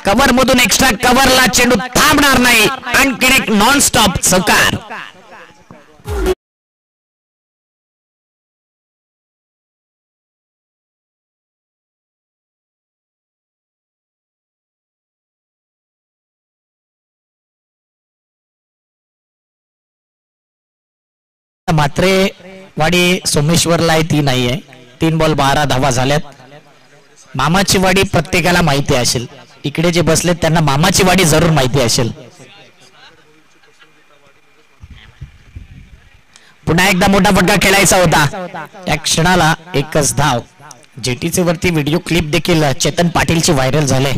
cover मधून एक्स्ट्रा कव्हरला चेंडू थांबणार नाही. आणखीन एक नॉन स्टॉप चौकार. मात्रे वाडी सोमेश्वरला आहे, ती नाही आहे. 3 बॉल 12 धावा झाल्यात. मामाची वाडी प्रत्येकाला माहिती असेल, इकडे जे बसलेत त्यांना मामाची वाडी जरूर माहिती असेल. पुन्हा एकदा मोठा फटका खेळायचा होता. त्या क्षणाला एकच धाव. जेटीचे वरती व्हिडिओ क्लिप देखील चेतन पाटीलची व्हायरल झाले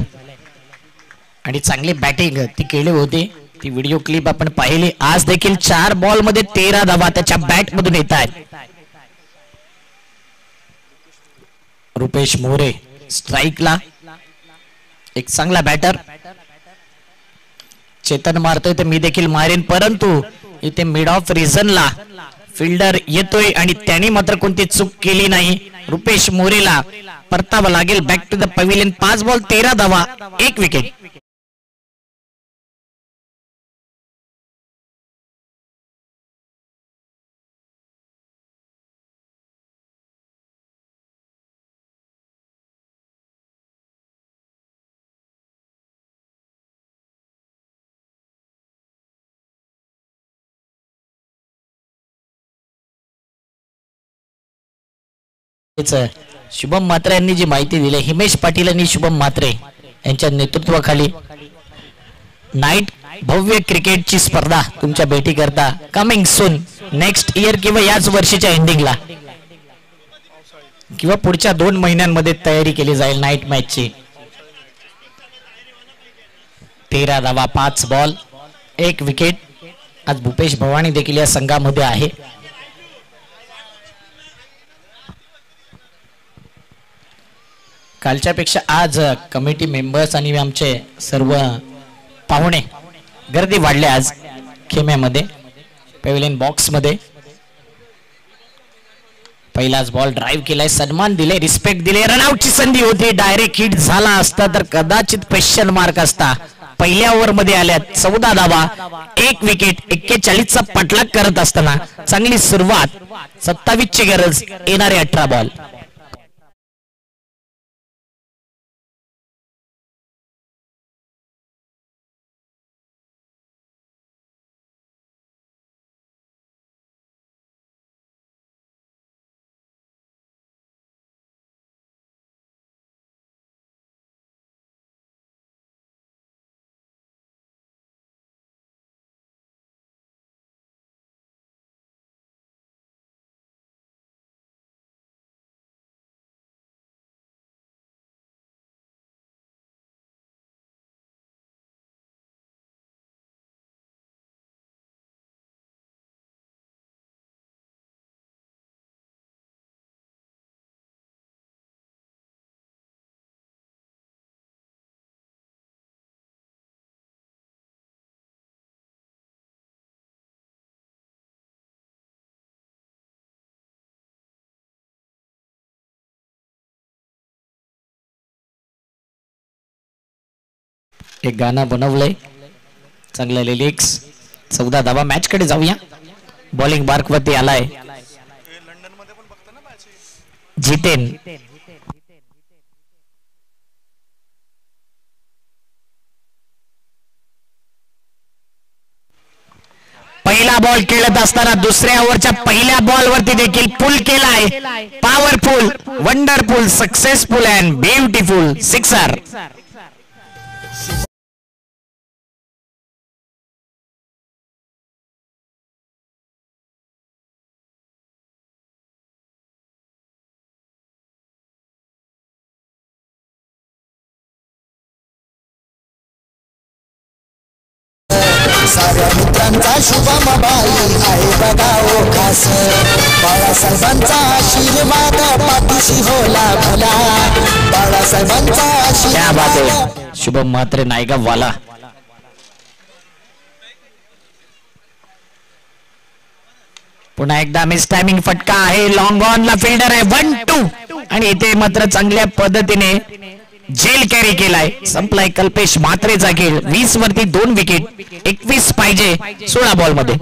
आणि चांगली बॅटिंग ती केली होती. ती व्हिडिओ क्लिप आपण पाहिली. आज देखील 4 बॉल मध्ये 13 धावा त्याच्या बॅट मधून येत आहेत. रुपेश मोरे स्ट्राईकला, एक चांगला बॅटर. चेतन मारतोय तर मी देखील मारेन, परंतु इथे मिड ऑफ रिझनला फिल्डर येतोय आणि त्यांनी मात्र कोणती चूक केली नाही. रुपेश मोरेला परतावा लागेल back to the pavilion. 5 ball 13 धावा, 1 विकेट. शुभम म्हात्रे यांनी जी माहिती दिली, हिमेश पाटील आणि शुभम म्हात्रे यांच्या नेतृत्वाखाली नाईट भव्य क्रिकेटची स्पर्धा तुमच्या भेटी करता कमिंग सून नेक्स्ट इयर किंवा याच वर्षीच्या एंडिंगला किंवा पुढच्या 2 महिन्यांमध्ये तयारी केली जाईल नाईट मॅचची. 13 धावा, 5 बॉल, 1 विकेट. आज भूपेश भवानी देखील या संघामध्ये आहे. कालच्या पेक्षा आज कमिटी मेंबर्स आणि आमचे सर्व पाहुणे गर्दी वाढले आज खेम्यामध्ये, पॅव्हिलियन बॉक्स मध्ये. पहिलाच बॉल ड्राईव्ह केलाय, सन्मान दिले, रिस्पेक्ट दिले. रनआउटची संधी होती, डायरेक्ट हिट झाला असता तर कदाचित क्वेश्चन मार्क असता. पहिल्या ओव्हर मध्ये आल्यात 14 धावा, 1 विकेट. 41 चा पटलाग करत असताना चांगली सुरुवात. 27 ची गरज, येणारे 18 बॉल. एक गाणं बनवलंय, चांगलं लिरिक्स. 14 धावा. मॅच कडे जाऊया. बॉलिंग मार्क वरती आलाय जितेन. पहिला बॉल खेळत असताना दुसऱ्या ओव्हरच्या पहिल्या बॉल वरती देखील पुल केलाय. Powerful, wonderful, successful and beautiful sixer. साऱ्या मित्रांचा शुभम बाई आहे बघा ओ खास बाळासाहेबांचा आशीर्वाद पाठीशी होला भला बाळासाहेबांचा क्या बात आशीर्वाद है शुभम म्हात्रे नायगाव वाला पुन्हा एकदा मिस टायमिंग फटका आहे लॉंग ऑन ला फिल्डर आहे 1-2 आणि इथे मात्र चांगल्या पद्धतीने जेल कॅरी केलाय संपलाय कल्पेश म्हात्रेचा खेळ 20 वरती 2 विकेट 21 पाहिजे 16 बॉल मध्ये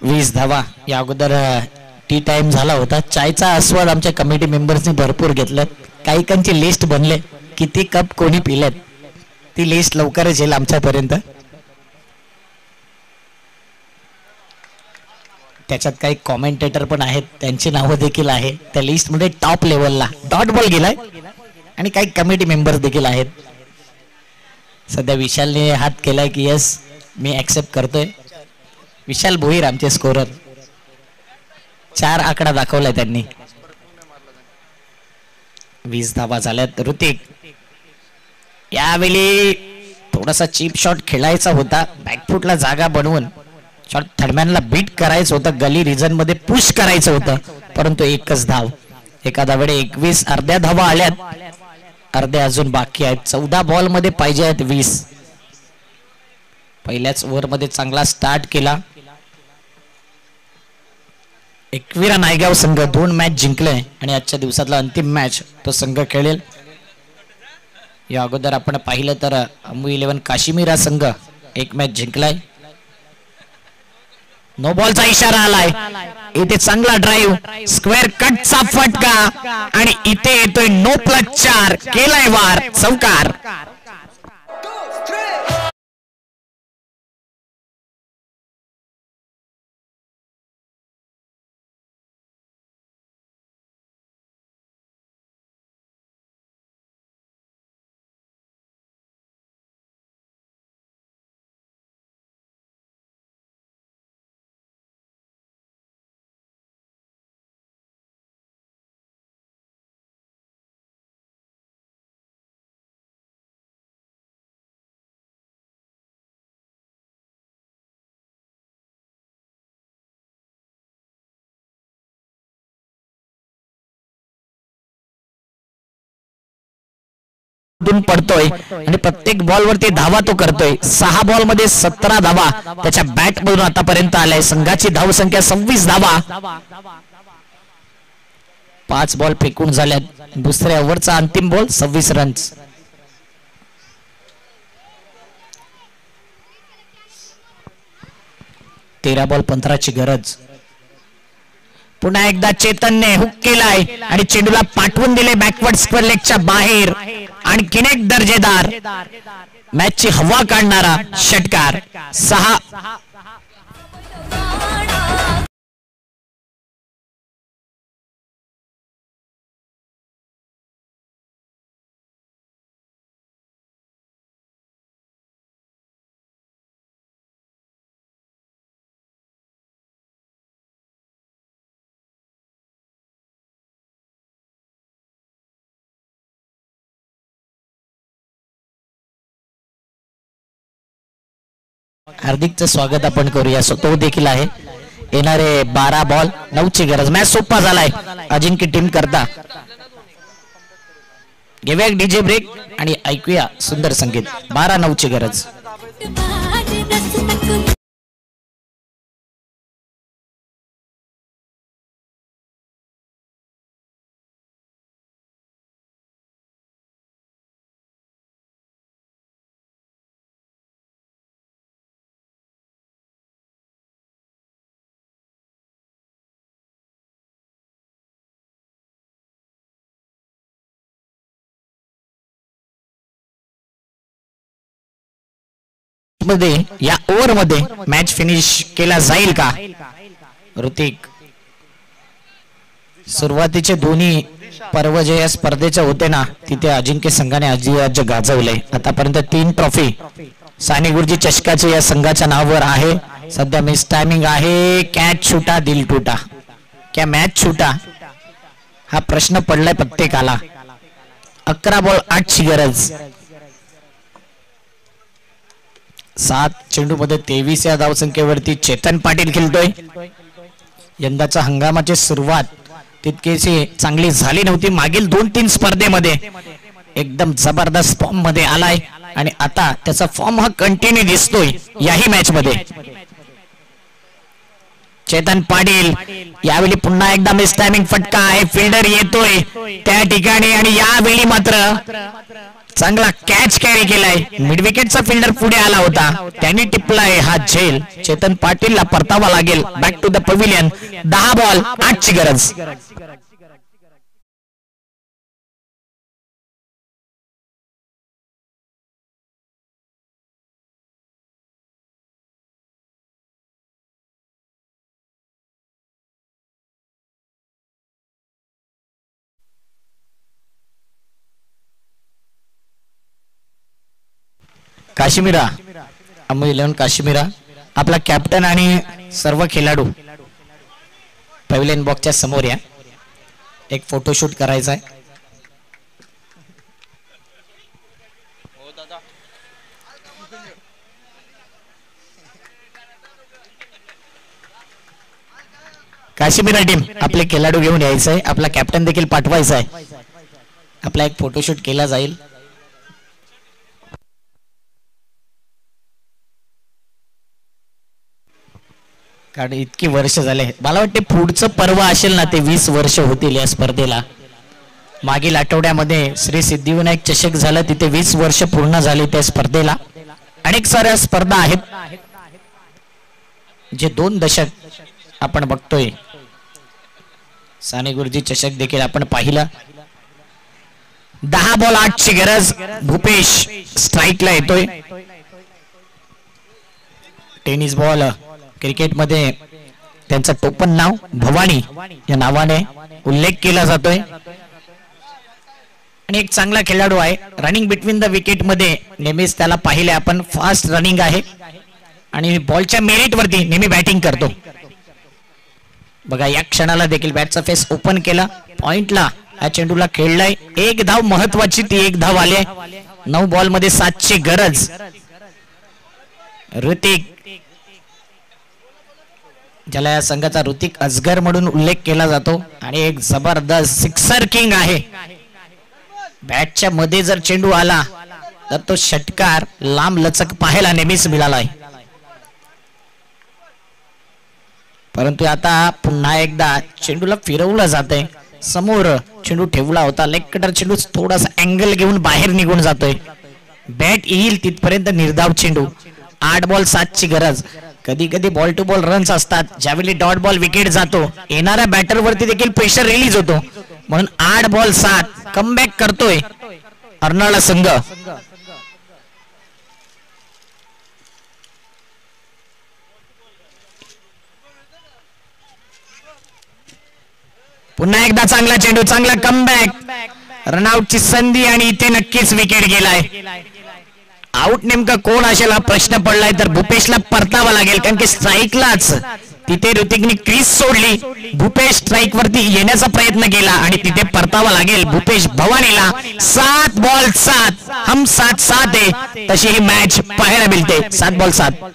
वीस धावा या अगोदर टी टाइम झाला होता चायचा आस्वाद आमच्या कमिटी मेंबर्सनी भरपूर घेतलं काही कांची लिस्ट बनले किती कप कोणी पिलेत ती लिस्ट लवकरच येईल आमच्यापर्यंत त्याच्यात काही कॉमेंटेटर पण आहेत त्यांची नावं देखील आहे त्या लिस्ट मध्ये टॉप लेवलला डॉट बॉल गेलाय आणि काही कमिटी मेंबर्स देखील आहेत सध्या विशालने हात केलाय की यस मी ऍक्सेप्ट करतोय विशाल भोईर आमचे स्कोरर 4 आकडा दाखवलाय त्यांनी 20 धावा झाल्यात ऋतिक यावेळी थोडासा चीप शॉट खेळायचा होता बॅकफुटला जागा बनवून शॉट थर्डमॅनला बीट करायचं होतं गली रिजन मध्ये पुश करायचं होतं परंतु एकच धाव एखादा वेळे 21 अर्ध्या धावा आल्यात अर्ध्या अजून बाकी आहेत 14 बॉल मध्ये पाहिजे आहेत 20 पहिल्याच ओव्हर मध्ये चांगला स्टार्ट केला एकविरा नायगाव संघ 2 मॅच जिंकले आणि आजच्या दिवसातला अंतिम मॅच तो संघ खेळेल या अगोदर आपण पाहिलं तर अमू 11 काश्मीरा संघ 1 मॅच जिंकलाय नो बॉलचा इशारा आलाय इथे चांगला ड्राईव्ह स्क्वेअर कटचा फटका आणि इथे येतोय नो प्लस 4 केलाय वार चौकार पडतोय आणि प्रत्येक बॉल वरती धावा तो करतोय 6 बॉल मध्ये 17 धावा त्याच्या बॅट मधून आतापर्यंत आलाय संघाची धावसंख्या 26 धावा 5 बॉल फेकून झाल्यात दुसऱ्या ओव्हरचा अंतिम बॉल 26 रन्स तेरा बॉल 15 ची गरज पुन्हा एकदा चेतनने हुक केलाय आणि चेंडूला पाठवून दिले बॅकवर्ड स्क्वेअर लेगच्या बाहेर आणखीन एक दर्जेदार मॅचची हवा काढणारा षटकार 6 हार्दिकचं स्वागत आपण करूया तो देखील आहे येणारे 12 बॉल 9 ची गरज मॅच सोपा झालाय अजिंक्य टीम करता घेऊया डीजे ब्रेक आणि ऐकूया सुंदर संगीत 12-9 ची गरज मध्ये या ओव्हर मध्ये मॅच फिनिश केला जाईल का? ऋतिक, सुरुवातीचे दोन्ही पर्व जे या स्पर्धेच्या होते ना तिथे अजिंक्य संघाने अधिराज्य गाजवले. आतापर्यंत 3 ट्रॉफी साने गुरुजी चषकाचे या संघाच्या नावावर आहे. सध्या मिस टायमिंग आहे. कॅच छुटा दिल टुटा, क्या मॅच छुटा हा प्रश्न पडलाय प्रत्येकाला. 11 बॉल 8 ची गरज. 7 चेंडू मध्ये 23 या धावसंख्येवरती चेतन पाटील खेळतोय. यंदाच्या हंगामाची सुरुवात तितकीशी चांगली झाली नव्हती. मागील 2-3 स्पर्धेमध्ये एकदम जबरदस्त फॉर्म मध्ये आलाय आणि आता त्याचा फॉर्म हा कंटिन्यू दिसतोय याही मॅच मध्ये. चेतन पाटील यावेळी पुन्हा एकदा मिस टायमिंग फटका आहे. फिल्डर येतोय त्या ठिकाणी आणि यावेळी मात्र चांगला कॅच कॅरी केलाय. मिड विकेटचा फिल्डर पुढे आला होता, त्यांनी टिपलाय हा झेल. चेतन पाटीलला परतावा लागेल. Back to the pavilion. 10 ball 8 ची गरज. काश्मीरा, अमोल 11 काश्मीरा आपला कॅप्टन आणि सर्व खेळाडू पॅव्हिलियन बॉक्सच्या समोर या. एक फोटोशूट करायचा आहे. काश्मीरा टीम आपले खेळाडू घेऊन यायचं आहे. आपला कॅप्टन देखील पाठवायचा आहे. आपला एक फोटोशूट केला जाईल. कारण इतकी वर्ष झाले. मला वाटते पुढचं पर्व असेल ना ते 20 वर्ष होतील या स्पर्धेला. मागील आठवड्यामध्ये श्री सिद्धिविनायक चषक झालं, तिथे 20 वर्ष पूर्ण झाली त्या स्पर्धेला. अनेक साऱ्या स्पर्धा आहेत जे 2 दशक आपण बघतोय. साने गुरुजी चषक देखील आपण पाहिला. 10 बॉल 8 ची गरज. भूपेश स्ट्राईकला येतोय. टेनिस बॉल क्रिकेटमध्ये त्यांचं टोपण नाव भवानी या नावाने उल्लेख केला जातोय आणि एक चांगला खेळाडू आहे. रनिंग बिटवीन द विकेट मध्ये नेहमीच त्याला पाहिले आपण. फास्ट रनिंग आहे आणि बॉलच्या मेरिट वरती नेहमी बॅटिंग करतो. बघा या क्षणाला देखील बॅटचा फेस ओपन केला. पॉइंटला या चेंडूला खेळलाय. 1 धाव महत्वाची, ती 1 धाव आली. 9 बॉल मध्ये 7 ची गरज. ऋतिक, ज्याला या संघाचा ऋतिक असगर म्हणून उल्लेख केला जातो आणि एक जबरदस्त सिक्सर किंग आहे. बॅटच्या मध्ये जर चेंडू आला तर तो षटकार लांब लचक पाहायला नेहमीच मिळालाय. परंतु आता पुन्हा एकदा चेंडूला फिरवलं जातंय. समोर चेंडू ठेवला होता. लेग कटर चेंडू थोडासा अँगल घेऊन बाहेर निघून जातोय. बॅट येईल तिथपर्यंत निर्धाव चेंडू. 8 बॉल 7 ची गरज. कधी कधी बॉल टू बॉल रन्स असतात. ज्यावेळी डॉट बॉल विकेट जातो येणाऱ्या बॅटर वरती देखील प्रेशर रिलीज होतो. म्हणून 8 बॉल 7 कमबॅक करतोय अर्नाळा संघ. पुन्हा एकदा चांगला चेंडू, चांगला कमबॅक. रनआउटची संधी आणि इथे नक्कीच विकेट गेलाय. आउट नेमका कोण असेल हा प्रश्न पडलाय. तर भूपेशला परतावा लागेल कारण की स्ट्राईकलाच तिथे ऋतिकने क्रीज सोडली. भूपेश स्ट्राईक वरती येण्याचा प्रयत्न केला आणि तिथे परतावा लागेल भूपेश भवानीला. 7 बॉल 7 हम 7-7 आहे तशी ही मॅच पाहायला मिळते. 7 बॉल 7.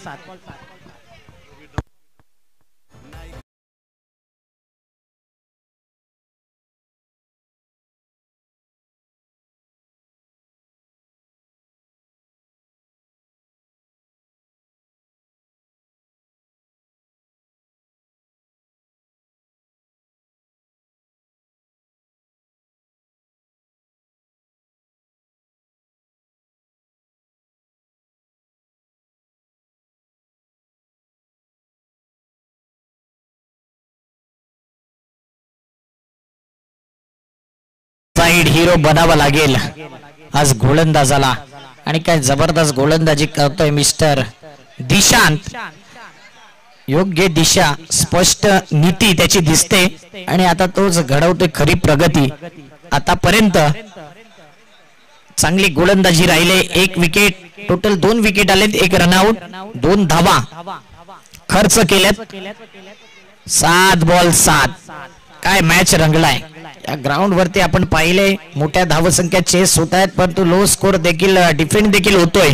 साइड हिरो बनावा लागेल आज गोलंदाजाला. आणि काय जबरदस्त गोलंदाजी करतोय मिस्टर दिशांत योग्य दिशा स्पष्ट नीती त्याची दिसते आणि आता तोच घडवतोय खरी प्रगती. आतापर्यंत चांगली गोलंदाजी राहिले. 1 विकेट, टोटल 2 विकेट आलेत, 1 रनआउट, 2 धावा खर्च केल्यात. 7 बॉल 7. काय मॅच रंगलाय. या ग्राउंड वरती आपण पाहिले मोठ्या धावसंख्या चेस होत आहेत, परंतु लो स्कोर देखील डिफेंड देखील होतोय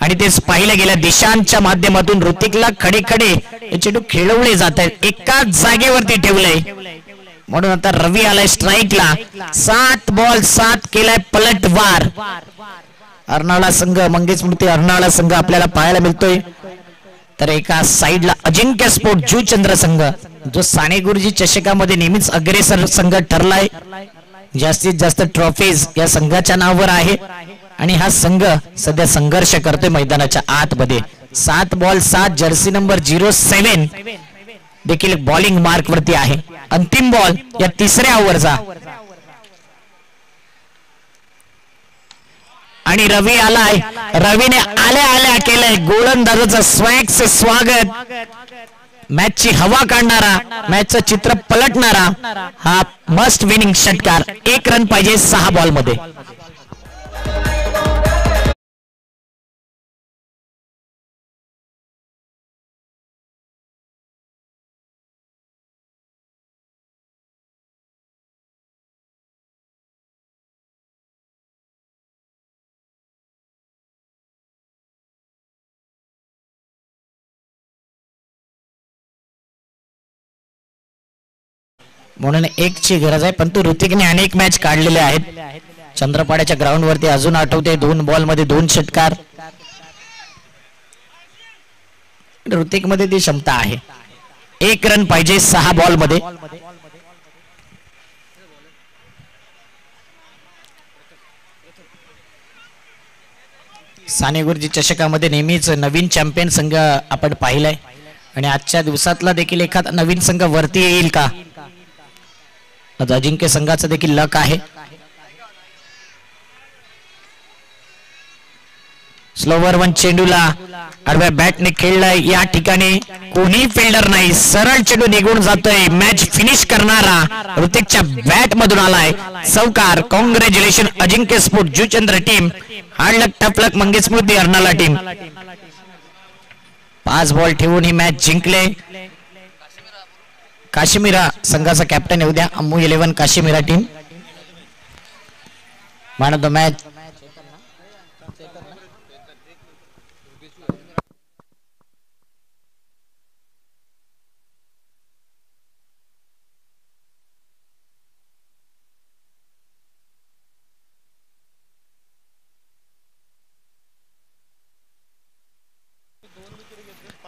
आणि तेच पाहिलं गेलं. दिशांच्या माध्यमातून ऋतिकला खडे खडे चेंडू खेळवले जात आहेत, एकाच जागेवरती ठेवलंय. म्हणून आता रवी आलाय स्ट्राईकला. 7 बॉल 7 केलाय पलटवार. अर्नाळा संघ, मंगेश मूर्ती अर्नाळा संघ आपल्याला पाहायला मिळतोय. तर एका साइडला अजिंक्य स्पोर्ट जुचंद्र संघ, जो साने गुरुजी चषकामध्ये नेहमीच अग्रेसर संघ ठरलाय. जास्तीत जास्त ट्रॉफीज या संघाच्या नावावर आहे आणि हा संघ सध्या संघर्ष करतोय मैदानाच्या आतमध्ये. 7 बॉल 7. जर्सी नंबर 07 देखील बॉलिंग मार्क वरती आहे. अंतिम बॉल या तिसऱ्या ओव्हरचा आणि रवी आलाय. रवीने आल्या आल्या केलंय गोलंदाजाचं स्वॅग से स्वागत. मॅचची हवा काढणारा, मॅचचं चित्र पलटणारा हा मस्ट विनिंग षटकार. 1 रन पाहिजे 6 बॉल मध्ये. म्हणून 1 ची गरज आहे, परंतु ऋतिकने अनेक मॅच काढलेले आहेत. चंद्रपाड्याच्या ग्राउंड वरती अजून आठवते 2 बॉल मध्ये 2 षटकार. ऋतिक मध्ये ती क्षमता आहे. 1 रन पाहिजे 6 बॉल मध्ये. साने गुरुजी चषकामध्ये नेहमीच नवीन चॅम्पियन संघ आपण पाहिलाय आणि आजच्या दिवसातला देखील एखादा नवीन संघ वरती येईल का. अजिंक्य संघाचा देखील लक आहे. स्लोवर 1 चेंडूला आडव्या बॅटने खेळलाय. या ठिकाणी कोणी फिल्डर नाही, सरळ चेंडू निघून जातोय. मॅच फिनिश करणारा ऋतिकच्या बॅट मधून आलाय. चौकार. Congratulation Ajinkya sport Juchandra team. Hard luck tough luck Mangesh Smruti Arnala team. 5 ball ठेवून ही मॅच जिंकले. काश्मीरा संघाचा कॅप्टन येऊ द्या. Ammu 11 Kashmira team. Man of the match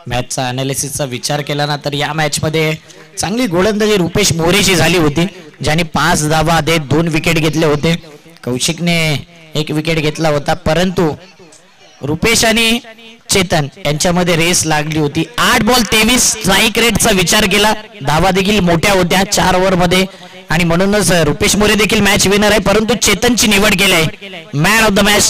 मॅचचा अनालिसिसचा विचार केला ना तर या मॅच मध्ये चांगली गोलंदाजी रुपेश मोरेची झाली होती, ज्याने 5 धावा देत 2 विकेट घेतले होते. कौशिकने 1 विकेट घेतला होता, परंतु रुपेश आणि चेतन यांच्यामध्ये रेस लागली होती. 8 बॉल 23 स्ट्राईक रेटचा विचार केला. धावा देखील मोठ्या होत्या 4 ओव्हर मध्ये आणि म्हणूनच रुपेश मोरे देखील मॅच विनर आहे, परंतु चेतनची निवड केली आहे मॅन ऑफ द मॅच.